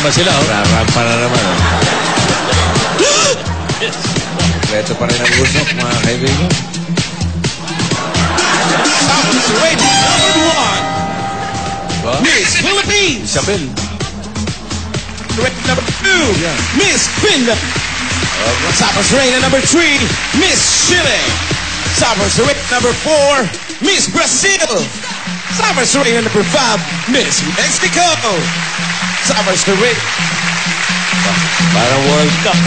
naman sila, oh. Rampa na naman, oh. Ito pa rin ang usok, mga kaibigan. Wait, number 1. Miss Philippines. Isabel. Correct number 2. Yeah. Miss Finland. Sabas Reina number 3. Miss Chile. Sabas Reina number 4. Miss Brazil. Sabas Reina number 5. Miss Mexico. Sabas Reina. Parang World Cup.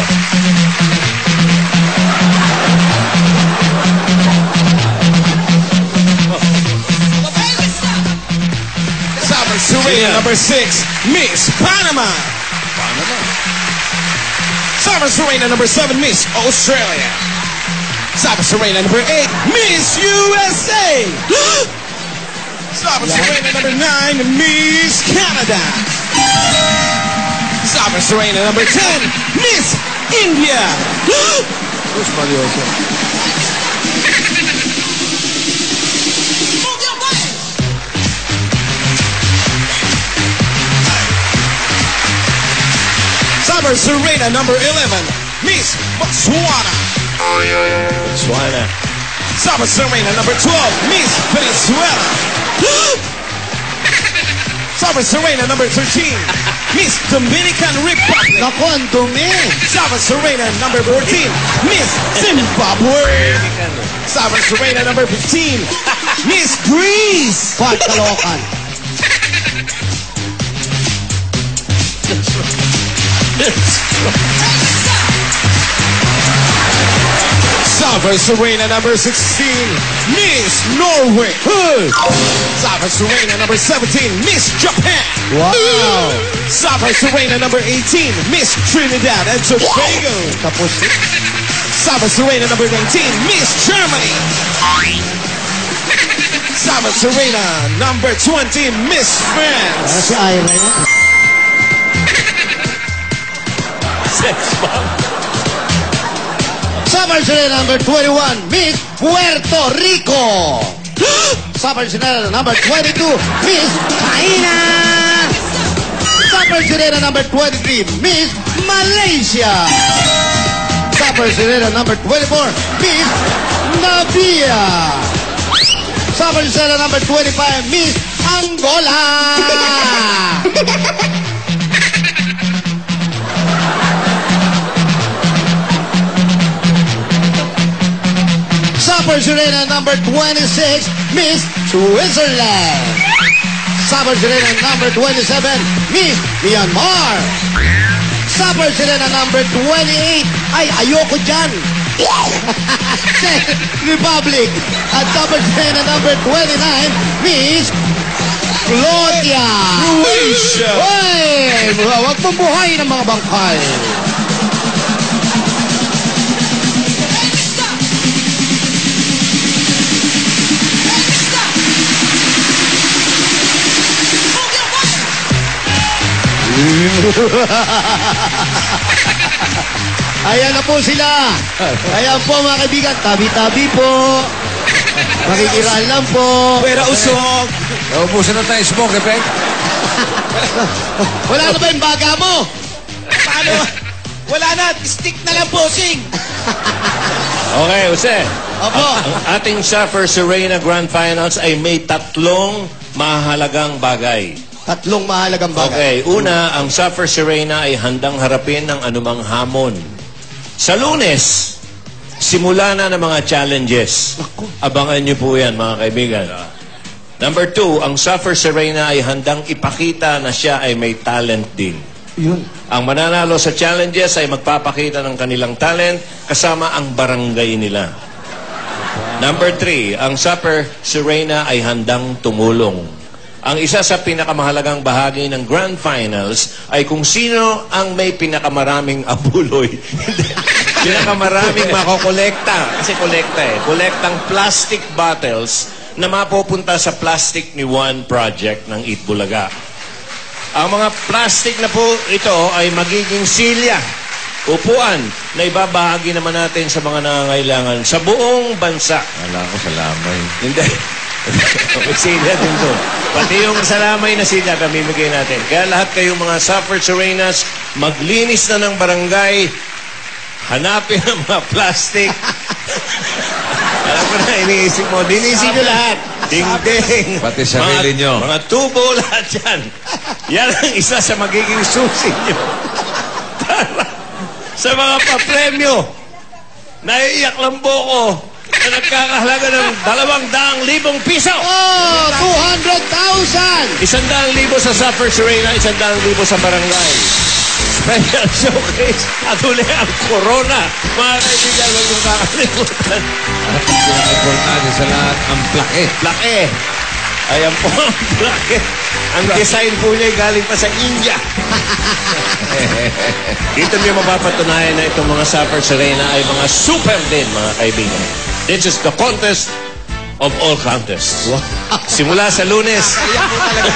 Sabas Reina number 6. Miss Panama. Sabas Reina number 7. Miss Australia. Sabas Reina number 8. Miss USA. Sabas Reina number 9. Miss Canada. Sabas Reina number 10. Miss India. Who's Marioso? Sabas Reina number 11. Miss Botswana. Botswana. Sabas Reina number 12. Miss Venezuela. Sabas Reina number 13. Miss Dominican Republic. Naku, ang dumi. Sabas Reina number 14. Miss Zimbabwe. Sabas Reina number 15. Miss Greece. Kwat, kalokan. Sabas Reina number 16. Miss Norway. Sabas Reina number 17. Miss Japan. Wow. Sabas Reina number 18. Miss Trinidad and Tobago. Tapos, Sabas Reina number 19. Miss Germany. Sabas Reina number 20. Miss France. si Ira yun. Sabas Reina number 21. Miss Puerto Rico. Sabas Reina number 22. Miss China. Sabas Reina number 23. Miss Malaysia. Sabas Reina number 24. Miss Nabia. Sabas Reina number 25. Miss Angola. Sabas Reina number 26, Miss Switzerland. Sabas Reina number 27, Miss Myanmar. Sabas Reina number 28, ay ayoko dyan. Czech Republic. At Sabas Reina number 29, Miss Claudia. Croatia. Uy, wag mong buhay ng mga bangkay. Ayan na po sila. Ayan po mga kaibigan. Tabi-tabi po. Makikiral lang po. Pwera usog. Naubusan na tayo smoke effect. Wala na ba yung baga mo? Paano? Wala na. Stick na lang posing. Okay, Jose. Opo. Ang ating Sabas Reina Grand Finals ay may tatlong mahalagang bagay. Tatlong mahalagang bagay. Okay, una, ang Sabas Reina ay handang harapin ng anumang hamon. Sa Lunes, simula na ng mga challenges. Abangan niyo po yan, mga kaibigan. Number 2, ang Sabas Reina ay handang ipakita na siya ay may talent din. Yun. Ang mananalo sa challenges ay magpapakita ng kanilang talent kasama ang barangay nila. Number 3, ang Sabas Reina ay handang tumulong. Ang isa sa pinakamahalagang bahagi ng Grand Finals ay kung sino ang may pinakamaraming abuloy. Pinakamaraming makokolekta. Kasi kolekta eh. Kolektang plastic bottles na mapupunta sa Plastic ni Juan project ng Eat Bulaga. Ang mga plastic na po ito ay magiging silya, upuan na ibabahagi naman natin sa mga nangangailangan sa buong bansa. Wala ko sa lamay. Hindi. May silya din doon. Pati yung salamay na silya, pamimigay natin. Kaya lahat kayong mga Supper Serenas, maglinis na ng barangay, hanapin ang mga plastic. Alam ko na, iniisip mo. Linisin nyo lahat. Ding-ding. Pati sarili nyo. Mga tubo, lahat yan. Yan ang isa sa magiging susi nyo. Para sa mga papremyo, naiiyak lang ko na nagkakahalaga ng 200,000 piso. Oh, 200,000! 100,000 sa Supper Serena, 100,000 sa barangay. Special showcase at uli ang Corona. Mga kaibigan, huwag mong kakalimutan. At pinaka-importante sa lahat, ang plaque. Plaque. Ayan po ang plaque. Ang design po niya galing pa sa India. Dito niyo mapapatunayan na itong mga Supper Serena ay mga super din, mga kaibigan. This is the contest of all contests. Simula sa Lunes. Nakakaiyak po talaga.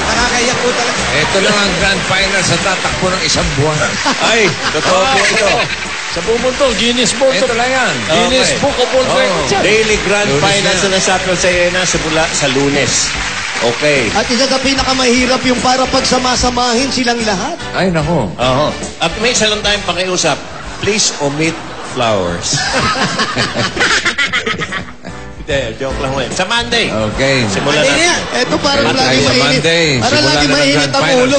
Nakakaiyak po talaga. Ito lang ang grand final sa tatakbo ng 1 buwan. Ay, totoo po ito. Sa pumunto, Guinness Book Ito lang yan. Guinness Okay. Book of World Records. yan. Daily Grand Lunes Finals na. na Supper Serena simula sa Lunes. Okay. At isa sa pinakamahirap yung para pagsamasamahin silang lahat. Ay, nako. Oo. At may isa lang tayong pakiusap. Please omit flowers. Hindi, joke lang mo yan. Sa Monday. Okay. Simulan Monday na natin. yan. Eto parang Kaya lagi tayo sa mainit. Monday. Parang Simula lagi na ng mainit Grand ang Finals. ulo.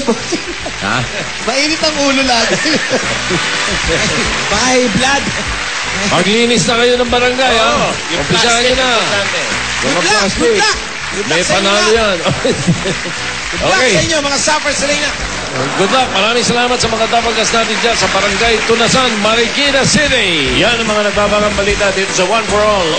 Ha? Mainit ang ulo lagi. Bye, blood. Maglinis na kayo ng barangay, ha? Oo. Yung Umpisahan plastic nyo na. importante. Good luck, good luck. Good luck May sa inyo panalo lahat. yan. Good luck Okay. sa inyo, mga Supper Serena. Good luck. Maraming salamat sa mga tapagas natin dyan sa Barangay Tunasan, Marikina City. Yan ang mga nagbabagang balita dito sa One for All.